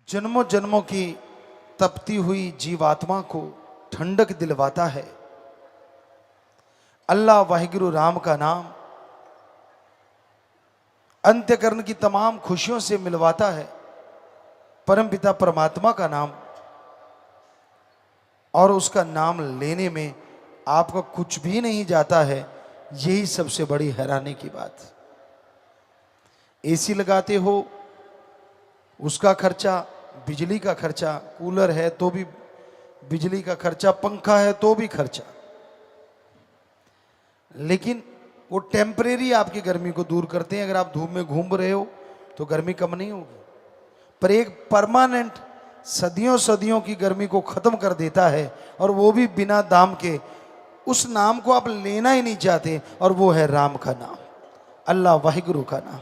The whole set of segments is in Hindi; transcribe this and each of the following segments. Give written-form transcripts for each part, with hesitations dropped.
जन्मों जन्मों की तपती हुई जीवात्मा को ठंडक दिलवाता है। अल्लाह वाहिगुरु राम का नाम अंत्यकरण की तमाम खुशियों से मिलवाता है। परमपिता परमात्मा का नाम, और उसका नाम लेने में आपका कुछ भी नहीं जाता है। यही सबसे बड़ी हैरानी की बात। एसी लगाते हो, उसका खर्चा, बिजली का खर्चा, कूलर है तो भी बिजली का खर्चा, पंखा है तो भी खर्चा। लेकिन वो टेम्परेरी आपकी गर्मी को दूर करते हैं। अगर आप धूप में घूम रहे हो तो गर्मी कम नहीं होगी, पर एक परमानेंट सदियों सदियों की गर्मी को खत्म कर देता है, और वो भी बिना दाम के। उस नाम को आप लेना ही नहीं चाहते, और वो है राम का नाम, अल्लाह वाहिगुरु का नाम।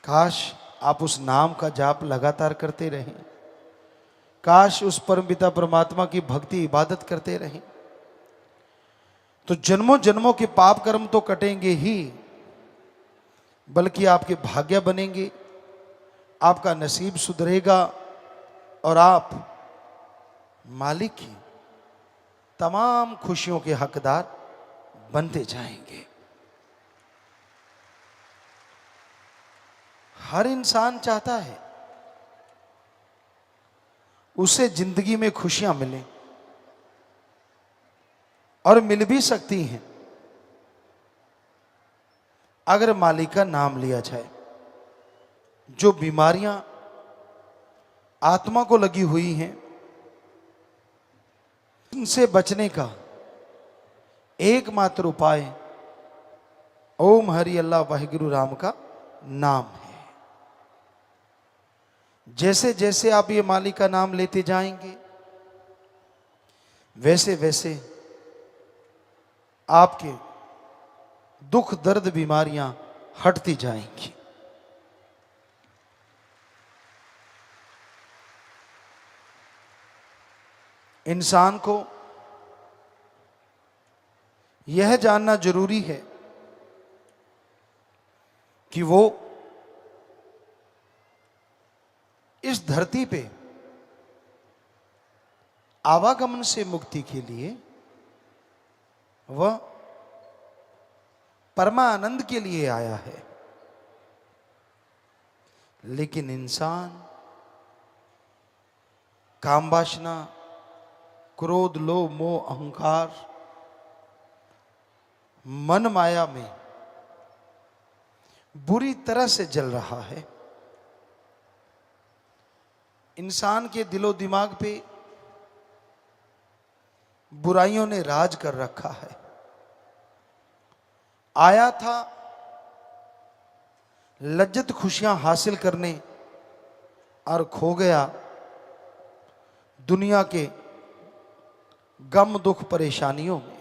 काश आप उस नाम का जाप लगातार करते रहें। काश उस परमपिता परमात्मा की भक्ति इबादत करते रहें, तो जन्मों जन्मों के पाप कर्म तो कटेंगे ही, बल्कि आपके भाग्य बनेंगे, आपका नसीब सुधरेगा, और आप मालिक की तमाम खुशियों के हकदार बनते जाएंगे। हर इंसान चाहता है उसे जिंदगी में खुशियां मिलें, और मिल भी सकती हैं अगर मालिक का नाम लिया जाए। जो बीमारियां आत्मा को लगी हुई हैं, उनसे बचने का एकमात्र उपाय ओम हरि अल्लाह वाहिगुरु राम का नाम है। जैसे जैसे आप ये मालिक का नाम लेते जाएंगे, वैसे वैसे आपके दुख दर्द बीमारियां हटती जाएंगी। इंसान को यह जानना जरूरी है कि वो इस धरती पे आवागमन से मुक्ति के लिए, वह परमानंद के लिए आया है। लेकिन इंसान काम वासना, क्रोध, लोभ, मोह, अहंकार, मन माया में बुरी तरह से जल रहा है। इंसान के दिलो दिमाग पे बुराइयों ने राज कर रखा है। आया था लज्जत खुशियां हासिल करने, और खो गया दुनिया के गम दुख परेशानियों में।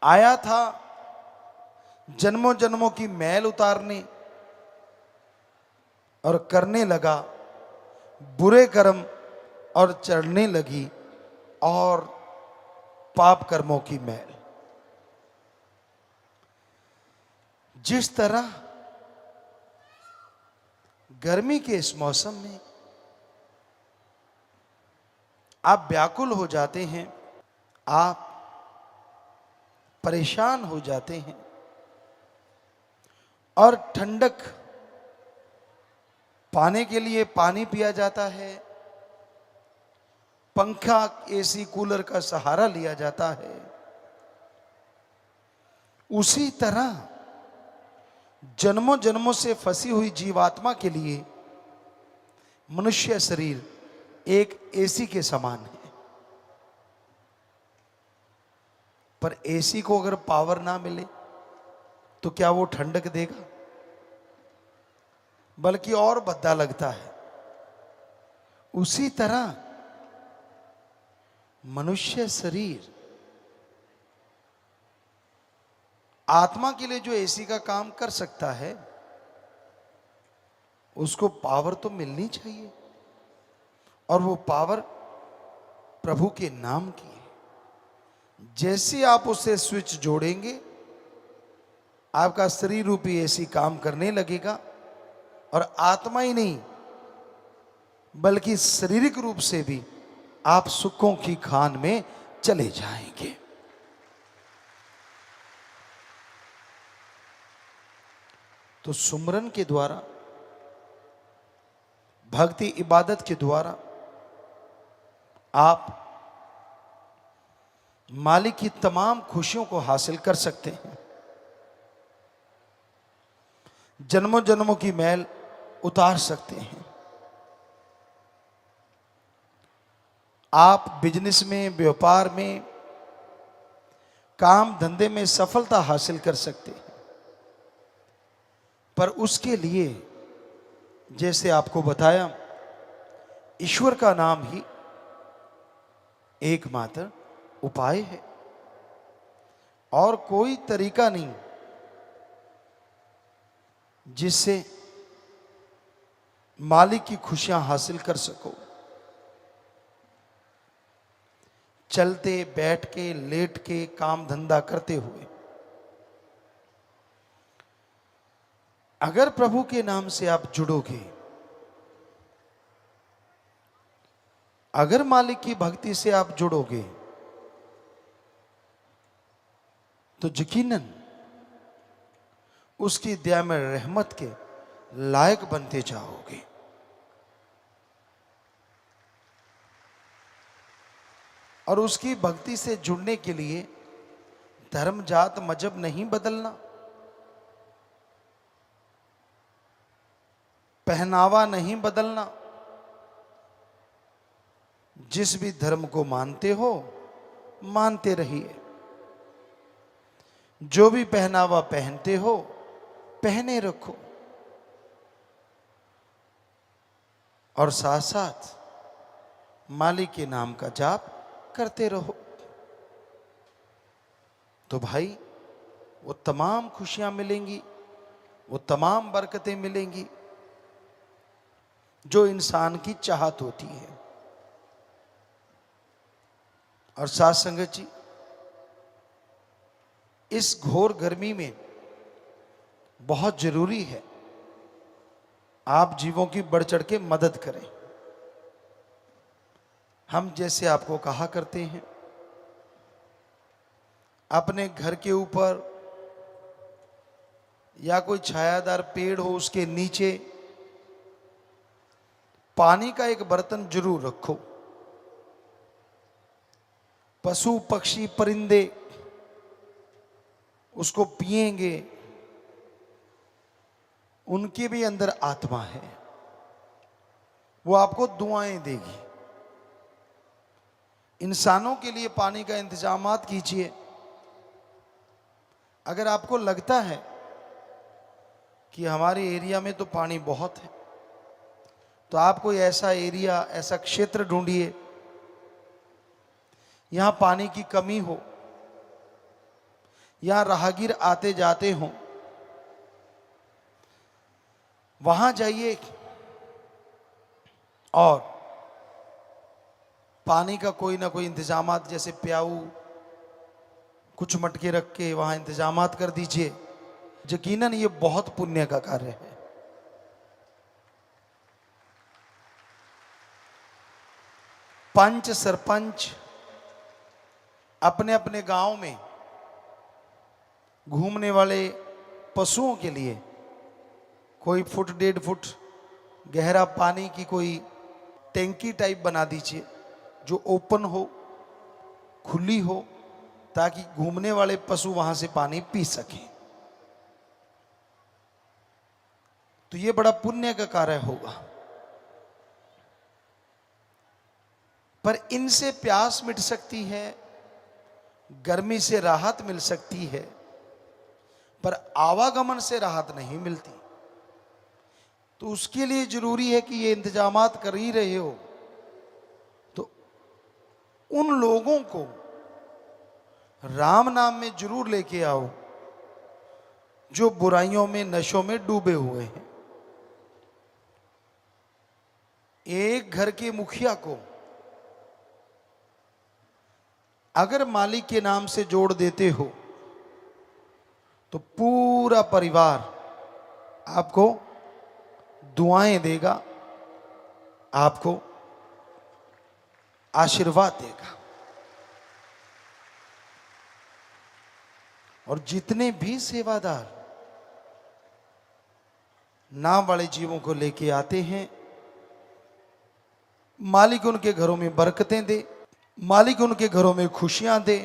आया था जन्मों जन्मों की मैल उतारने, और करने लगा बुरे कर्म, और चढ़ने लगी और पाप कर्मों की मैल। जिस तरह गर्मी के इस मौसम में आप व्याकुल हो जाते हैं, आप परेशान हो जाते हैं, और ठंडक पाने के लिए पानी पिया जाता है, पंखा, एसी, कूलर का सहारा लिया जाता है। उसी तरह जन्मों जन्मों से फंसी हुई जीवात्मा के लिए मनुष्य शरीर एक एसी के समान है। पर एसी को अगर पावर ना मिले तो क्या वो ठंडक देगा? बल्कि और भद्दा लगता है। उसी तरह मनुष्य शरीर आत्मा के लिए जो एसी का काम कर सकता है, उसको पावर तो मिलनी चाहिए, और वो पावर प्रभु के नाम की है। जैसे आप उसे स्विच जोड़ेंगे, आपका शरीर रूपी एसी काम करने लगेगा और आत्मा ही नहीं बल्कि शारीरिक रूप से भी आप सुखों की खान में चले जाएंगे। तो सुमरन के द्वारा, भक्ति इबादत के द्वारा आप मालिक की तमाम खुशियों को हासिल कर सकते हैं। जन्मों जन्मों की मैल उतार सकते हैं। आप बिजनेस में, व्यापार में, काम धंधे में सफलता हासिल कर सकते हैं। पर उसके लिए जैसे आपको बताया, ईश्वर का नाम ही एकमात्र उपाय है और कोई तरीका नहीं जिससे मालिक की खुशियां हासिल कर सको। चलते, बैठ के, लेट के, काम धंधा करते हुए अगर प्रभु के नाम से आप जुड़ोगे, अगर मालिक की भक्ति से आप जुड़ोगे, तो यकीनन उसकी दया में रहमत के लायक बनते जाओगे। और उसकी भक्ति से जुड़ने के लिए धर्म, जात, मजहब नहीं बदलना, पहनावा नहीं बदलना। जिस भी धर्म को मानते हो मानते रहिए, जो भी पहनावा पहनते हो पहने रखो, और साथ साथ मालिक के नाम का जाप करते रहो। तो भाई वो तमाम खुशियां मिलेंगी, वो तमाम बरकतें मिलेंगी जो इंसान की चाहत होती है। और साथ संगत जी, इस घोर गर्मी में बहुत जरूरी है आप जीवों की बढ़ चढ़ के मदद करें। हम जैसे आपको कहा करते हैं, अपने घर के ऊपर या कोई छायादार पेड़ हो उसके नीचे पानी का एक बर्तन जरूर रखो। पशु पक्षी परिंदे उसको पिएंगे, उनके भी अंदर आत्मा है, वो आपको दुआएं देगी। इंसानों के लिए पानी का इंतजामात कीजिए। अगर आपको लगता है कि हमारे एरिया में तो पानी बहुत है, तो आप कोई ऐसा एरिया, ऐसा क्षेत्र ढूंढिए यहां पानी की कमी हो, यहां राहगीर आते जाते हों, वहां जाइए और पानी का कोई ना कोई इंतजामात, जैसे प्याऊ, कुछ मटके रख के वहां इंतजामात कर दीजिए। यकीनन ये बहुत पुण्य का कार्य है। पंच, सरपंच अपने अपने गांव में घूमने वाले पशुओं के लिए कोई फुट, 1.5 फुट गहरा पानी की कोई टैंकी टाइप बना दीजिए जो ओपन हो, खुली हो, ताकि घूमने वाले पशु वहां से पानी पी सकें। तो ये बड़ा पुण्य का कार्य होगा। पर इनसे प्यास मिट सकती है, गर्मी से राहत मिल सकती है, पर आवागमन से राहत नहीं मिलती। तो उसके लिए जरूरी है कि ये इंतजामात कर ही रहे हो तो उन लोगों को राम नाम में जरूर लेके आओ जो बुराइयों में, नशों में डूबे हुए हैं। एक घर के मुखिया को अगर मालिक के नाम से जोड़ देते हो तो पूरा परिवार आपको दुआएं देगा, आपको आशीर्वाद देगा। और जितने भी सेवादार नाम वाले जीवों को लेके आते हैं, मालिक उनके घरों में बरकतें दे, मालिक उनके घरों में खुशियां दे,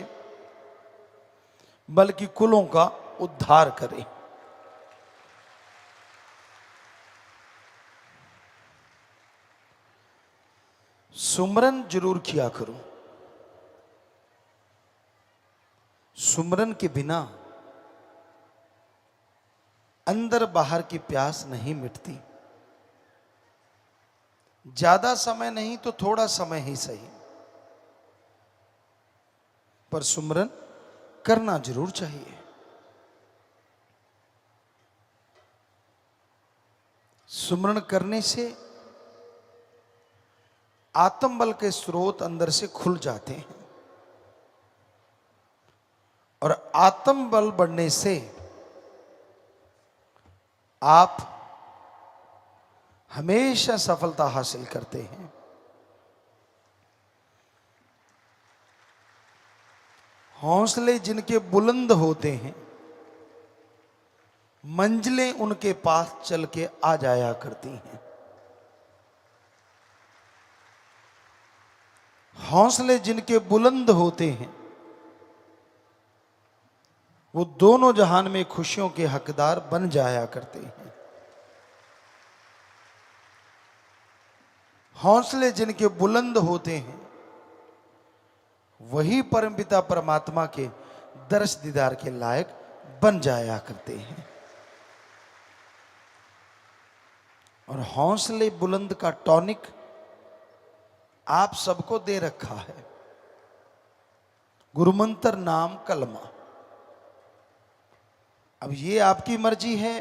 बल्कि कुलों का उद्धार करे। सुमरन जरूर किया करो। सुमरन के बिना अंदर बाहर की प्यास नहीं मिटती। ज्यादा समय नहीं तो थोड़ा समय ही सही, पर सुमरन करना जरूर चाहिए। सुमरन करने से आत्मबल के स्रोत अंदर से खुल जाते हैं, और आत्मबल बढ़ने से आप हमेशा सफलता हासिल करते हैं। हौसले जिनके बुलंद होते हैं, मंजिलें उनके पास चल के आ जाया करती हैं। हौसले जिनके बुलंद होते हैं, वो दोनों जहान में खुशियों के हकदार बन जाया करते हैं। हौसले जिनके बुलंद होते हैं, वही परमपिता परमात्मा के दर्श दीदार के लायक बन जाया करते हैं। और हौसले बुलंद का टॉनिक आप सबको दे रखा है, गुरुमंत्र नाम कलमा। अब ये आपकी मर्जी है,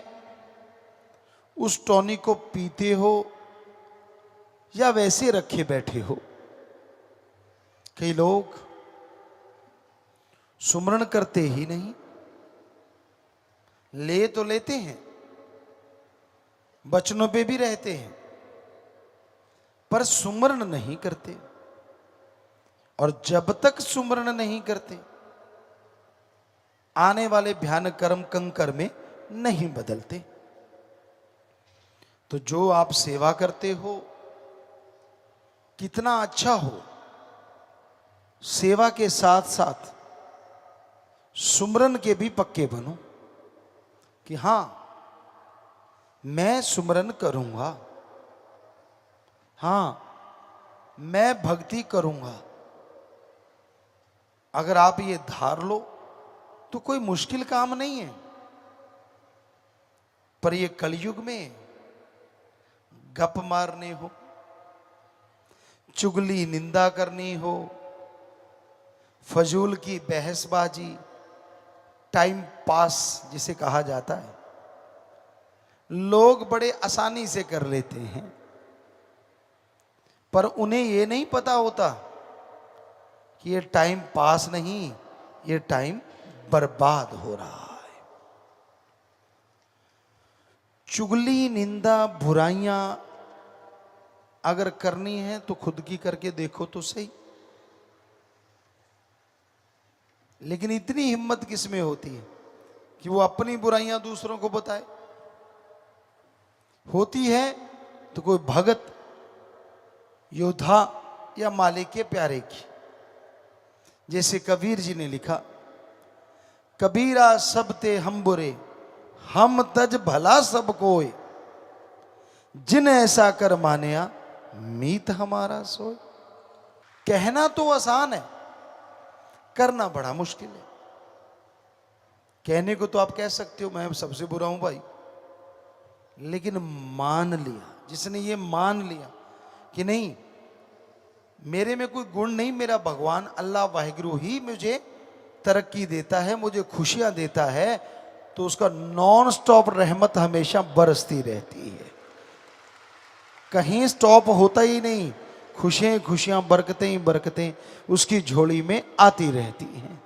उस टॉनिक को पीते हो या वैसे रखे बैठे हो। कई लोग सुमरण करते ही नहीं, ले तो लेते हैं, वचनों पे भी रहते हैं, पर सुमरण नहीं करते। और जब तक सुमरण नहीं करते, आने वाले भयानक कर्म कंकर में नहीं बदलते। तो जो आप सेवा करते हो, कितना अच्छा हो, सेवा के साथ साथ सुमरन के भी पक्के बनो कि हां, मैं सुमरन करूंगा, हां, मैं भक्ति करूंगा। अगर आप ये धार लो तो कोई मुश्किल काम नहीं है। पर ये कलयुग में गप मारने हो, चुगली निंदा करनी हो, फजूल की बहसबाजी, टाइम पास जिसे कहा जाता है, लोग बड़े आसानी से कर लेते हैं। पर उन्हें ये नहीं पता होता कि ये टाइम पास नहीं, ये टाइम बर्बाद हो रहा है। चुगली निंदा बुराइयां अगर करनी है तो खुद की करके देखो तो सही। लेकिन इतनी हिम्मत किसमें होती है कि वो अपनी बुराइयां दूसरों को बताए? होती है तो कोई भगत, योद्धा या मालिक के प्यारे की। जैसे कबीर जी ने लिखा, कबीरा सब ते हम बुरे, हम तज भला सब कोय, जिन ऐसा कर मानिया मीत हमारा सोय। कहना तो आसान है, करना बड़ा मुश्किल है। कहने को तो आप कह सकते हो मैं सबसे बुरा हूं भाई, लेकिन मान लिया, जिसने ये मान लिया कि नहीं, मेरे में कोई गुण नहीं, मेरा भगवान अल्लाह वाहिगुरु ही मुझे तरक्की देता है, मुझे खुशियां देता है, तो उसका नॉन स्टॉप रहमत हमेशा बरसती रहती है, कहीं स्टॉप होता ही नहीं। खुशियां खुशियां, बरकतें ही बरकतें उसकी झोली में आती रहती हैं।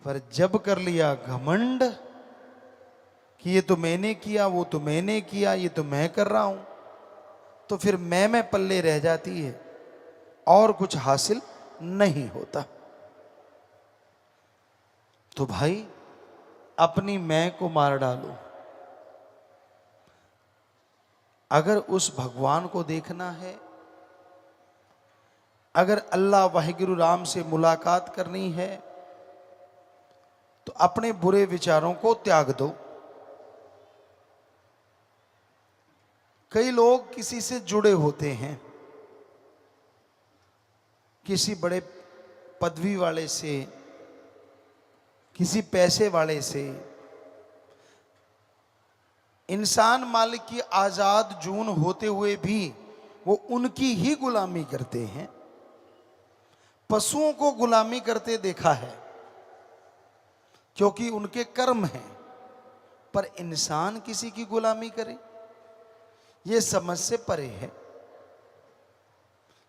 पर जब कर लिया घमंड कि ये तो मैंने किया, वो तो मैंने किया, ये तो मैं कर रहा हूं, तो फिर मैं पल्ले रह जाती है और कुछ हासिल नहीं होता। तो भाई अपनी मैं को मार डालो। अगर उस भगवान को देखना है, अगर अल्लाह वाहिगुरु राम से मुलाकात करनी है, तो अपने बुरे विचारों को त्याग दो। कई लोग किसी से जुड़े होते हैं, किसी बड़े पदवी वाले से, किसी पैसे वाले से। इंसान मालिक की आजाद जून होते हुए भी वो उनकी ही गुलामी करते हैं। पशुओं को गुलामी करते देखा है क्योंकि उनके कर्म हैं, पर इंसान किसी की गुलामी करे ये समझ से परे है।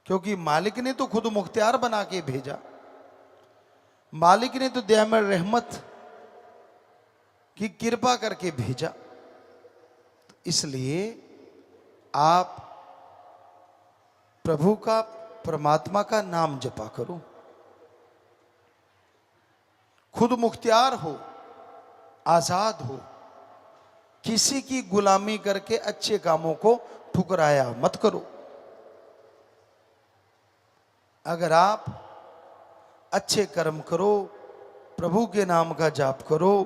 क्योंकि मालिक ने तो खुद मुख्तियार बना के भेजा, मालिक ने तो दया में रहमत की कृपा करके भेजा। इसलिए आप प्रभु का, परमात्मा का नाम जपा करो, खुद मुख्तियार हो, आजाद हो, किसी की गुलामी करके अच्छे कामों को ठुकराया मत करो। अगर आप अच्छे कर्म करो, प्रभु के नाम का जाप करो,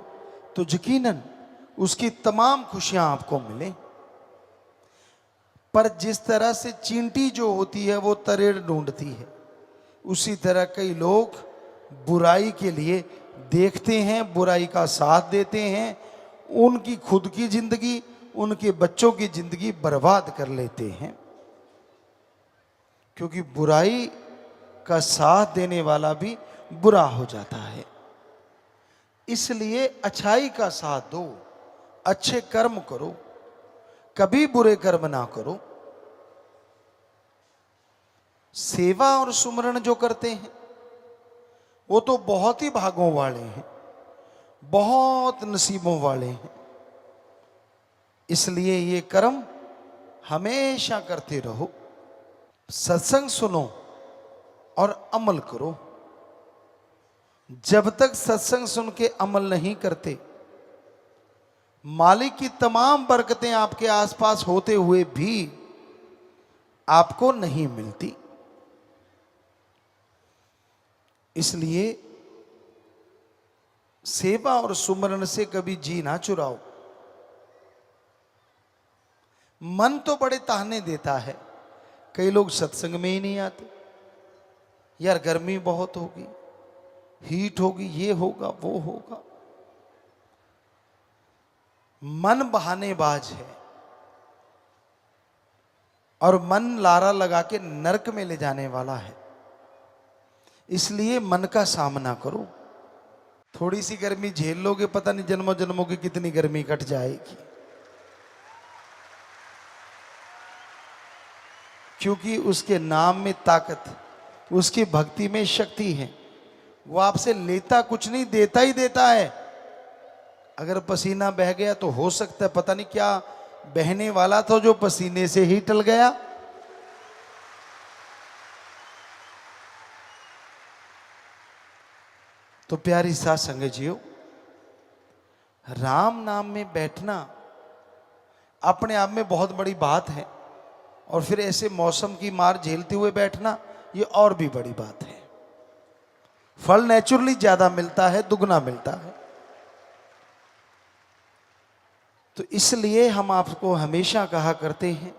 तो यकीनन उसकी तमाम खुशियां आपको मिले। पर जिस तरह से चींटी जो होती है वो तरेड़ ढूंढती है, उसी तरह कई लोग बुराई के लिए देखते हैं, बुराई का साथ देते हैं, उनकी खुद की जिंदगी, उनके बच्चों की जिंदगी बर्बाद कर लेते हैं। क्योंकि बुराई का साथ देने वाला भी बुरा हो जाता है। इसलिए अच्छाई का साथ दो, अच्छे कर्म करो, कभी बुरे कर्म ना करो। सेवा और सुमरण जो करते हैं वो तो बहुत ही भागों वाले हैं, बहुत नसीबों वाले हैं। इसलिए ये कर्म हमेशा करते रहो। सत्संग सुनो और अमल करो। जब तक सत्संग सुन के अमल नहीं करते, मालिक की तमाम बरकतें आपके आसपास होते हुए भी आपको नहीं मिलती। इसलिए सेवा और सुमरण से कभी जी ना चुराओ। मन तो बड़े ताहने देता है, कई लोग सत्संग में ही नहीं आते। यार गर्मी बहुत होगी, हीट होगी, ये होगा वो होगा। मन बहानेबाज है और मन लारा लगा के नरक में ले जाने वाला है। इसलिए मन का सामना करो। थोड़ी सी गर्मी झेल लोगे, पता नहीं जन्मों जन्मों की कितनी गर्मी कट जाएगी। क्योंकि उसके नाम में ताकत, उसकी भक्ति में शक्ति है। वो आपसे लेता कुछ नहीं, देता ही देता है। अगर पसीना बह गया तो हो सकता है पता नहीं क्या बहने वाला था जो पसीने से ही टल गया। तो प्यारी साथ संगत जियो, राम नाम में बैठना अपने आप में बहुत बड़ी बात है, और फिर ऐसे मौसम की मार झेलते हुए बैठना ये और भी बड़ी बात है। फल नेचुरली ज्यादा मिलता है, दुगना मिलता है। तो इसलिए हम आपको हमेशा कहा करते हैं,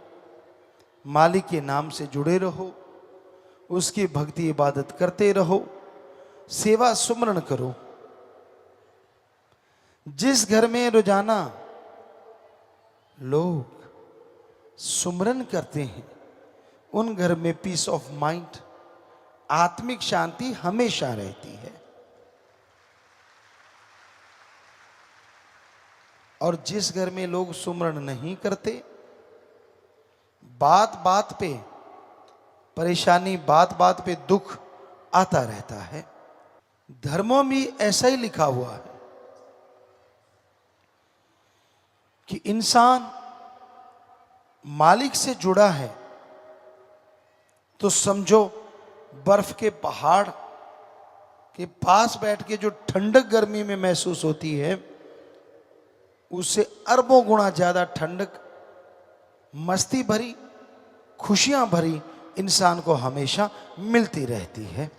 मालिक के नाम से जुड़े रहो, उसकी भक्ति इबादत करते रहो, सेवा सुमरण करो। जिस घर में रोजाना लोग सुमरण करते हैं, उन घर में पीस ऑफ माइंड, आत्मिक शांति हमेशा रहती है। और जिस घर में लोग सुमरण नहीं करते, बात बात पे परेशानी, बात बात पे दुख आता रहता है। धर्मों में ऐसा ही लिखा हुआ है कि इंसान मालिक से जुड़ा है तो समझो बर्फ के पहाड़ के पास बैठ के जो ठंडक गर्मी में महसूस होती है, उससे अरबों गुना ज्यादा ठंडक, मस्ती भरी, खुशियां भरी इंसान को हमेशा मिलती रहती है।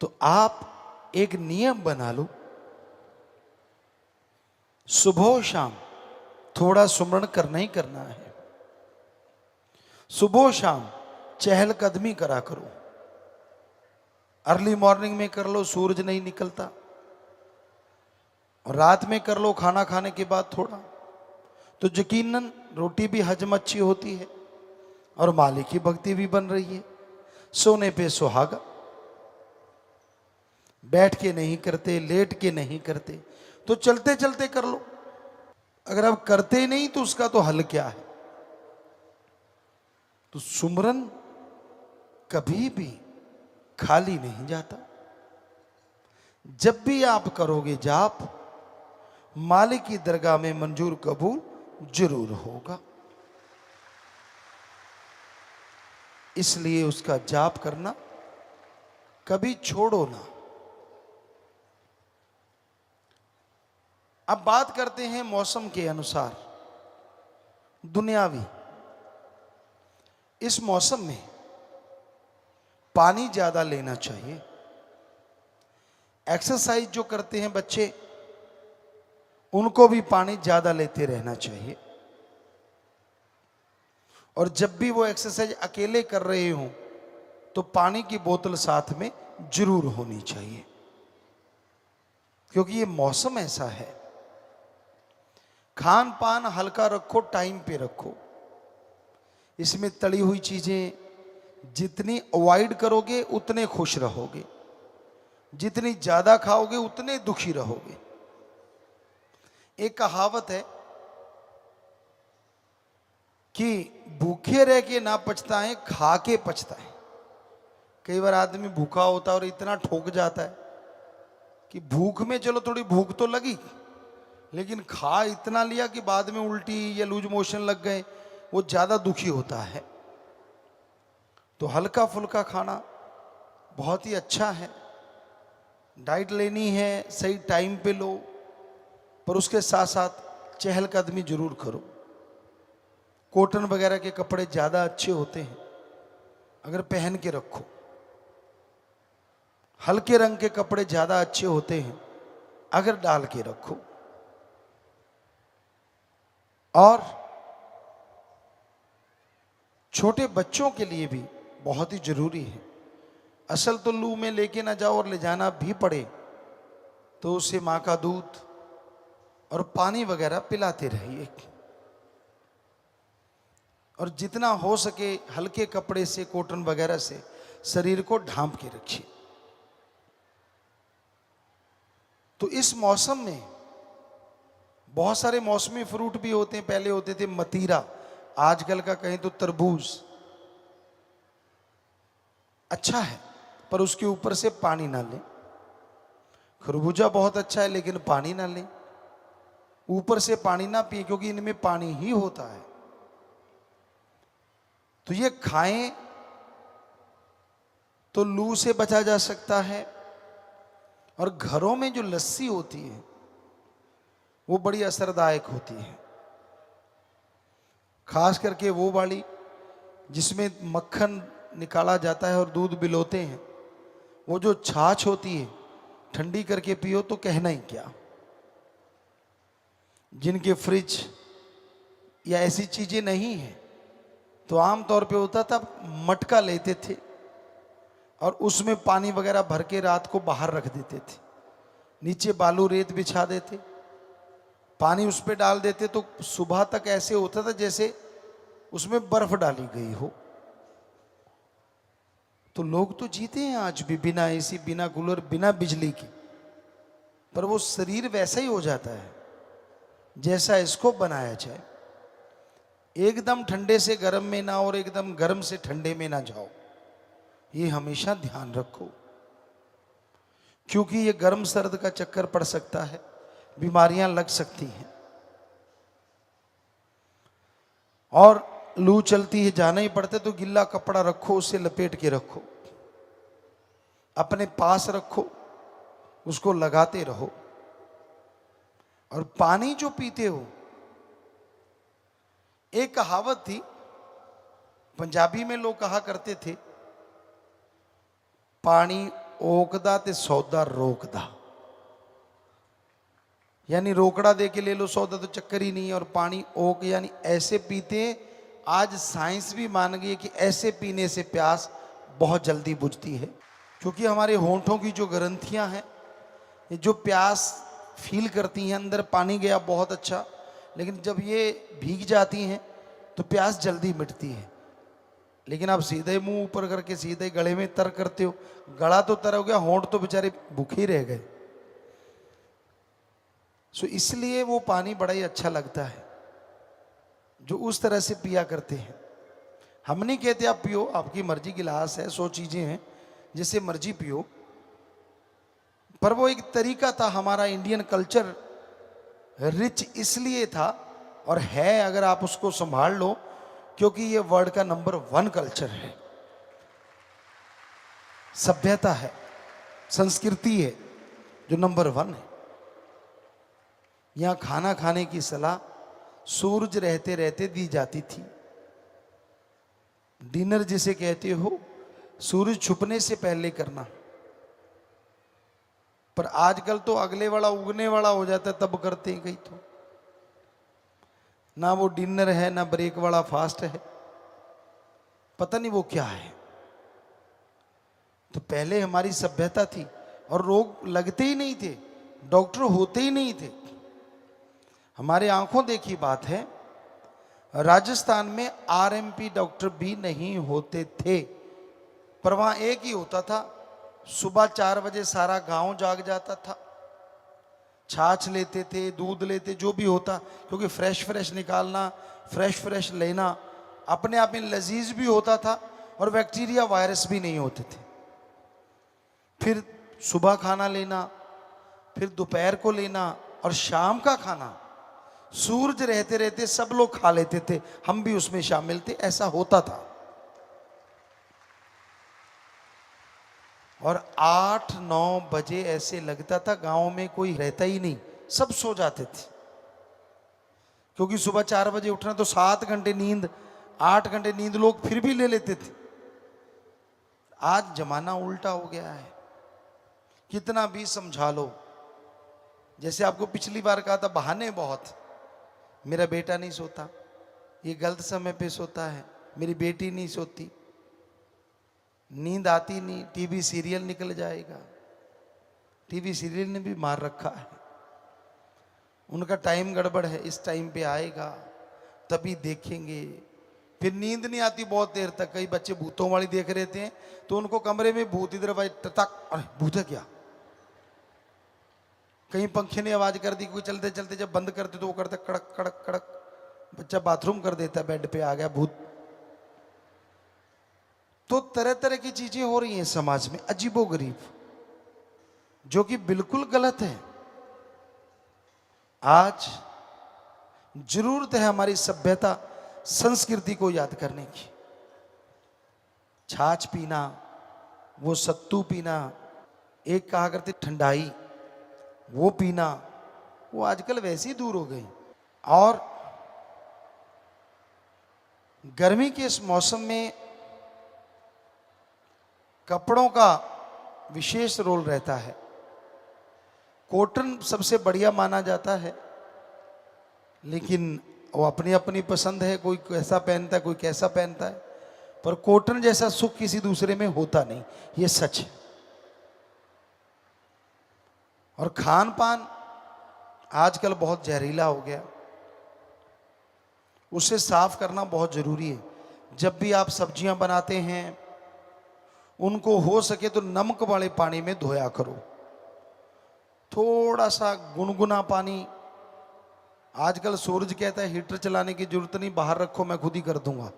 तो आप एक नियम बना लो, सुबह शाम थोड़ा सुमरण करना ही करना है। सुबह शाम चहलकदमी करा करो। अर्ली मॉर्निंग में कर लो, सूरज नहीं निकलता, और रात में कर लो खाना खाने के बाद थोड़ा, तो यकीनन रोटी भी हजम अच्छी होती है और मालिक की भक्ति भी बन रही है। सोने पे सुहागा, बैठ के नहीं करते, लेट के नहीं करते, तो चलते चलते कर लो। अगर आप करते ही नहीं तो उसका तो हल क्या है? तो सुमरन कभी भी खाली नहीं जाता। जब भी आप करोगे जाप, मालिक की दरगाह में मंजूर कबूल जरूर होगा। इसलिए उसका जाप करना कभी छोड़ो ना। अब बात करते हैं मौसम के अनुसार दुनियावी। इस मौसम में पानी ज्यादा लेना चाहिए। एक्सरसाइज जो करते हैं बच्चे, उनको भी पानी ज्यादा लेते रहना चाहिए। और जब भी वो एक्सरसाइज अकेले कर रहे हों तो पानी की बोतल साथ में जरूर होनी चाहिए, क्योंकि ये मौसम ऐसा है। खान पान हल्का रखो, टाइम पे रखो। इसमें तली हुई चीजें जितनी अवॉइड करोगे उतने खुश रहोगे, जितनी ज्यादा खाओगे उतने दुखी रहोगे। एक कहावत है कि भूखे रह के ना पछताएं, खा के पछताएं। कई बार आदमी भूखा होता है और इतना ठोक जाता है कि भूख में चलो थोड़ी भूख तो लगी, लेकिन खा इतना लिया कि बाद में उल्टी या लूज मोशन लग गए, वो ज्यादा दुखी होता है। तो हल्का फुल्का खाना बहुत ही अच्छा है। डाइट लेनी है, सही टाइम पे लो, पर उसके साथ साथ चहलकदमी जरूर करो। कॉटन वगैरह के कपड़े ज्यादा अच्छे होते हैं, अगर पहन के रखो। हल्के रंग के कपड़े ज्यादा अच्छे होते हैं, अगर डाल के रखो। और छोटे बच्चों के लिए भी बहुत ही जरूरी है। असल तो लू में लेके ना जाओ, और ले जाना भी पड़े तो उसे मां का दूध और पानी वगैरह पिलाते रहिए। और जितना हो सके हल्के कपड़े से, कॉटन वगैरह से शरीर को ढांप के रखिए। तो इस मौसम में बहुत सारे मौसमी फ्रूट भी होते हैं। पहले होते थे मतीरा, आजकल का कहें तो तरबूज अच्छा है, पर उसके ऊपर से पानी ना लें। खरबूजा बहुत अच्छा है, लेकिन पानी ना लें, ऊपर से पानी ना पिए, क्योंकि इनमें पानी ही होता है। तो ये खाएं तो लू से बचा जा सकता है। और घरों में जो लस्सी होती है वो बड़ी असरदायक होती है, खास करके वो वाली जिसमें मक्खन निकाला जाता है और दूध बिलोते हैं। वो जो छाछ होती है, ठंडी करके पियो तो कहना ही क्या। जिनके फ्रिज या ऐसी चीजें नहीं है, तो आमतौर पे होता था मटका लेते थे और उसमें पानी वगैरह भर के रात को बाहर रख देते थे। नीचे बालू रेत बिछा देते, पानी उस पर डाल देते, तो सुबह तक ऐसे होता था जैसे उसमें बर्फ डाली गई हो। तो लोग तो जीते हैं आज भी बिना एसी, बिना कूलर, बिना बिजली की, पर वो शरीर वैसा ही हो जाता है जैसा इसको बनाया जाए। एकदम ठंडे से गर्म में ना और एकदम गर्म से ठंडे में ना जाओ, ये हमेशा ध्यान रखो, क्योंकि ये गर्म सर्द का चक्कर पड़ सकता है, बीमारियां लग सकती हैं। और लू चलती है, जाना ही पड़ता है तो गिल्ला कपड़ा रखो, उसे लपेट के रखो, अपने पास रखो, उसको लगाते रहो। और पानी जो पीते हो, एक कहावत थी पंजाबी में, लोग कहा करते थे, पानी ओकदा ते सौदा रोकदा, यानी रोकड़ा दे के ले लो सौदा तो चक्कर ही नहीं है। और पानी ओक यानी ऐसे पीते। आज साइंस भी मान गई है कि ऐसे पीने से प्यास बहुत जल्दी बुझती है, क्योंकि हमारे होंठों की जो ग्रंथियां हैं, ये जो प्यास फील करती हैं, अंदर पानी गया बहुत अच्छा, लेकिन जब ये भीग जाती हैं तो प्यास जल्दी मिटती है। लेकिन आप सीधे मुंह ऊपर करके सीधे गले में तर करते हो, गला तो तर हो गया, होंठ तो बेचारे भूखे ही रह गए। सो इसलिए वो पानी बड़ा ही अच्छा लगता है जो उस तरह से पिया करते हैं। हम नहीं कहते आप पियो, आपकी मर्जी, गिलास है, 100 चीजें हैं, जिससे मर्जी पियो, पर वो एक तरीका था। हमारा इंडियन कल्चर रिच इसलिए था और है, अगर आप उसको संभाल लो, क्योंकि ये वर्ल्ड का नंबर 1 कल्चर है, सभ्यता है, संस्कृति है जो नंबर 1 है। यहां खाना खाने की सलाह सूरज रहते रहते दी जाती थी। डिनर जिसे कहते हो, सूरज छुपने से पहले करना। पर आजकल तो अगले वाला उगने वाला हो जाता है तब करते हैं कहीं, तो ना वो डिनर है ना ब्रेक वाला फास्ट है, पता नहीं वो क्या है। तो पहले हमारी सभ्यता थी और रोग लगते ही नहीं थे, डॉक्टर होते ही नहीं थे। हमारे आंखों देखी बात है, राजस्थान में आरएमपी डॉक्टर भी नहीं होते थे, पर वहां एक ही होता था। सुबह 4 बजे सारा गांव जाग जाता था, छाछ लेते थे, दूध लेते, जो भी होता, क्योंकि फ्रेश निकालना, फ्रेश लेना अपने आप में लजीज भी होता था और बैक्टीरिया वायरस भी नहीं होते थे। फिर सुबह खाना लेना, फिर दोपहर को लेना और शाम का खाना सूरज रहते रहते सब लोग खा लेते थे, हम भी उसमें शामिल थे, ऐसा होता था। और 8-9 बजे ऐसे लगता था गांव में कोई रहता ही नहीं, सब सो जाते थे, क्योंकि सुबह 4 बजे उठना तो 7 घंटे नींद, 8 घंटे नींद लोग फिर भी ले लेते थे। आज जमाना उल्टा हो गया है, कितना भी समझा लो। जैसे आपको पिछली बार कहा था, बहाने बहुत, मेरा बेटा नहीं सोता, ये गलत समय पे सोता है, मेरी बेटी नहीं सोती, नींद आती नहीं, टीवी सीरियल निकल जाएगा। टीवी सीरियल ने भी मार रखा है, उनका टाइम गड़बड़ है, इस टाइम पे आएगा तभी देखेंगे। फिर नींद नहीं आती बहुत देर तक। कई बच्चे भूतों वाली देख रहे थे तो उनको कमरे में भूत, इधर तक, अरे भूत है क्या, कहीं पंखे ने आवाज कर दी, कोई चलते चलते जब बंद करते तो वो करते कड़क कड़क कड़क, बच्चा बाथरूम कर देता, बेड पे आ गया भूत। तो तरह तरह की चीजें हो रही हैं समाज में, अजीबोगरीब, जो कि बिल्कुल गलत है। आज जरूरत है हमारी सभ्यता संस्कृति को याद करने की। छाछ पीना, वो सत्तू पीना, एक कहा करते ठंडाई, वो पीना, वो आजकल वैसे ही दूर हो गई। और गर्मी के इस मौसम में कपड़ों का विशेष रोल रहता है। कॉटन सबसे बढ़िया माना जाता है, लेकिन वो अपनी अपनी पसंद है, कोई कैसा पहनता है, कोई कैसा पहनता है, पर कॉटन जैसा सुख किसी दूसरे में होता नहीं, ये सच है। और खान पान आजकल बहुत जहरीला हो गया, उसे साफ करना बहुत जरूरी है। जब भी आप सब्जियां बनाते हैं, उनको हो सके तो नमक वाले पानी में धोया करो, थोड़ा सा गुनगुना पानी आजकल सूरज कहता है हीटर चलाने की जरूरत नहीं, बाहर रखो मैं खुद ही कर दूंगा।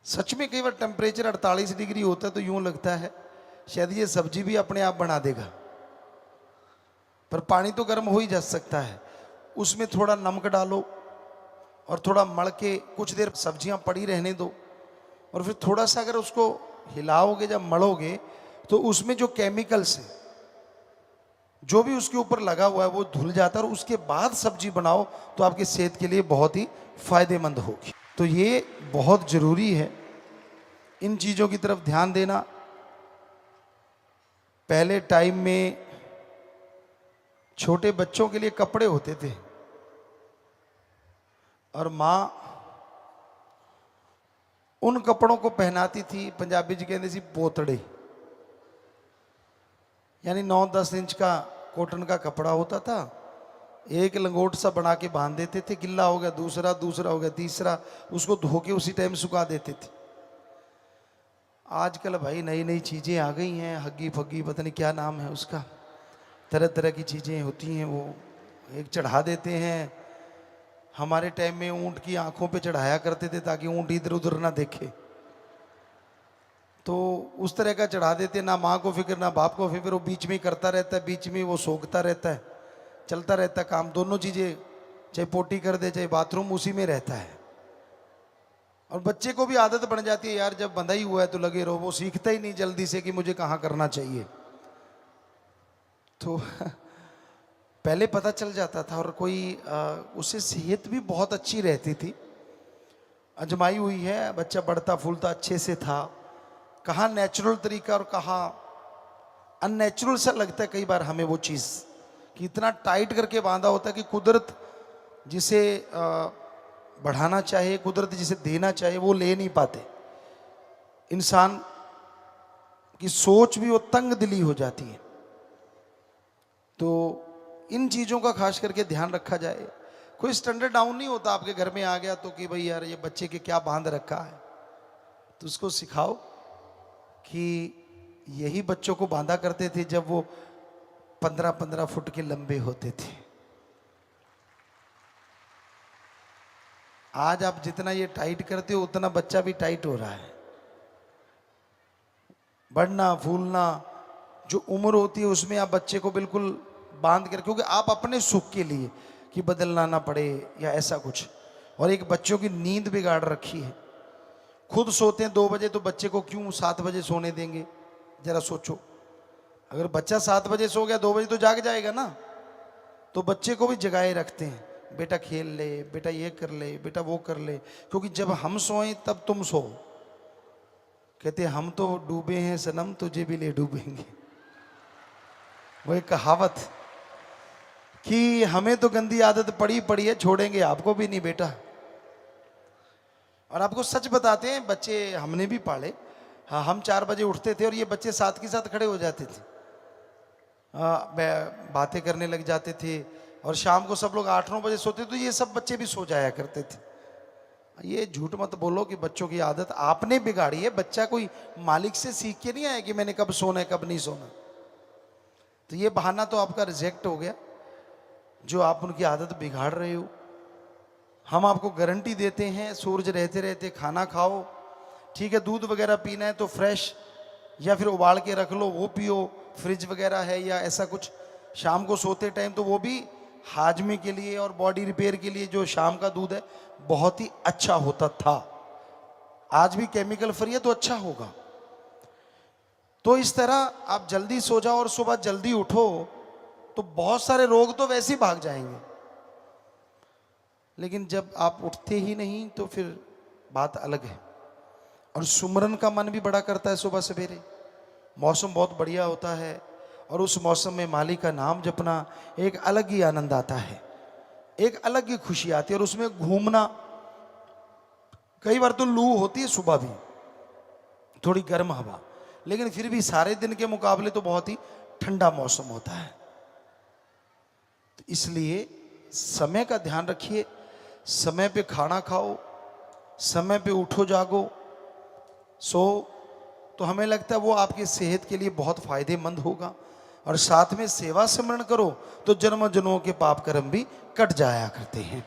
सच में कई बार टेम्परेचर 48 डिग्री होता है तो यूं लगता है शायद ये सब्जी भी अपने आप बना देगा, पर पानी तो गर्म हो ही जा सकता है। उसमें थोड़ा नमक डालो और थोड़ा मल के कुछ देर सब्जियां पड़ी रहने दो, और फिर थोड़ा सा अगर उसको हिलाओगे जब मलोगे तो उसमें जो केमिकल्स है, जो भी उसके ऊपर लगा हुआ है वो धुल जाता है, और उसके बाद सब्जी बनाओ तो आपकी सेहत के लिए बहुत ही फायदेमंद होगी। तो ये बहुत जरूरी है इन चीजों की तरफ ध्यान देना। पहले टाइम में छोटे बच्चों के लिए कपड़े होते थे और मां उन कपड़ों को पहनाती थी, पंजाबी जी कहते सी पोतड़े, यानी 9-10 इंच का कॉटन का कपड़ा होता था, एक लंगोट सा बना के बांध देते थे, गिल्ला हो गया दूसरा, दूसरा हो गया तीसरा, उसको धो के उसी टाइम सुखा देते थे। आजकल भाई नई नई चीजें आ गई हैं, हग्गी फग्गी पता नहीं क्या नाम है उसका, तरह तरह की चीजें होती हैं, वो एक चढ़ा देते हैं। हमारे टाइम में ऊंट की आंखों पे चढ़ाया करते थे ताकि ऊंट इधर उधर ना देखे, तो उस तरह का चढ़ा देते, ना माँ को फिक्र ना बाप को फिक्र, वो बीच में ही करता रहता है, बीच में वो सोखता रहता है, चलता रहता है काम, दोनों चीजें, चाहे पोटी कर दे चाहे बाथरूम उसी में रहता है। और बच्चे को भी आदत बन जाती है यार जब बंधा ही हुआ है तो लगे रहो, वो सीखता ही नहीं जल्दी से कि मुझे कहाँ करना चाहिए। तो पहले पता चल जाता था, और कोई उससे सेहत भी बहुत अच्छी रहती थी, अजमाई हुई है, बच्चा बढ़ता फूलता अच्छे से था। कहाँ नेचुरल तरीका और कहाँ अननेचुरल सा लगता है कई बार हमें वो चीज़, कि इतना टाइट करके बांधा होता है कि कुदरत जिसे बढ़ाना चाहे, कुदरत जिसे देना चाहे वो ले नहीं पाते। इंसान की सोच भी वो तंग दिली हो जाती है। तो इन चीज़ों का खास करके ध्यान रखा जाए। कोई स्टैंडर्ड डाउन नहीं होता आपके घर में आ गया तो कि भाई यार ये बच्चे के क्या बांध रखा है, तो उसको सिखाओ कि यही बच्चों को बांधा करते थे जब वो 15-15 फुट के लंबे होते थे। आज आप जितना ये टाइट करते हो उतना बच्चा भी टाइट हो रहा है। बढ़ना फूलना जो उम्र होती है उसमें आप बच्चे को बिल्कुल बांध कर, क्योंकि आप अपने सुख के लिए कि बदलना ना पड़े या ऐसा कुछ, और एक बच्चों की नींद बिगाड़ रखी है। खुद सोते हैं 2 बजे तो बच्चे को क्यों 7 बजे सोने देंगे, जरा सोचो। अगर बच्चा 7 बजे सो गया 2 बजे तो जाग जाएगा ना, तो बच्चे को भी जगाए रखते हैं, बेटा खेल ले, बेटा ये कर ले, बेटा वो कर ले, क्योंकि जब हम सोएं तब तुम सो। कहते हम तो डूबे हैं सनम तुझे भी ले डूबेंगे, वो एक कहावत कि हमें तो गंदी आदत पड़ी है, छोड़ेंगे आपको भी नहीं बेटा। और आपको सच बताते हैं, बच्चे हमने भी पाले। हाँ, हम 4 बजे उठते थे और ये बच्चे साथ के साथ खड़े हो जाते थे, बातें करने लग जाते थे, और शाम को सब लोग 8-9 बजे सोते तो ये सब बच्चे भी सो जाया करते थे। ये झूठ मत बोलो कि बच्चों की आदत आपने बिगाड़ी है। बच्चा कोई मालिक से सीख के नहीं आया कि मैंने कब सोना है कब नहीं सोना। तो ये बहाना तो आपका रिजेक्ट हो गया जो आप उनकी आदत बिगाड़ रहे हो। हम आपको गारंटी देते हैं, सूरज रहते रहते खाना खाओ, ठीक है। दूध वगैरह पीना है तो फ्रेश या फिर उबाल के रख लो वो पियो, फ्रिज वगैरह है या ऐसा कुछ। शाम को सोते टाइम तो वो भी हाजमे के लिए और बॉडी रिपेयर के लिए जो शाम का दूध है बहुत ही अच्छा होता था। आज भी केमिकल फ्री है तो अच्छा होगा। तो इस तरह आप जल्दी सो जाओ और सुबह जल्दी उठो तो बहुत सारे रोग तो वैसे ही भाग जाएंगे। लेकिन जब आप उठते ही नहीं तो फिर बात अलग है। और सुमरन का मन भी बड़ा करता है सुबह सवेरे, मौसम बहुत बढ़िया होता है और उस मौसम में मालिक का नाम जपना एक अलग ही आनंद आता है, एक अलग ही खुशी आती है। और उसमें घूमना, कई बार तो लू होती है सुबह भी, थोड़ी गर्म हवा, लेकिन फिर भी सारे दिन के मुकाबले तो बहुत ही ठंडा मौसम होता है। तो इसलिए समय का ध्यान रखिए, समय पे खाना खाओ, समय पे उठो जागो, सो तो हमें लगता है वो आपकी सेहत के लिए बहुत फायदेमंद होगा। और साथ में सेवा सिमरण करो तो जन्म जन्मों के पाप कर्म भी कट जाया करते हैं।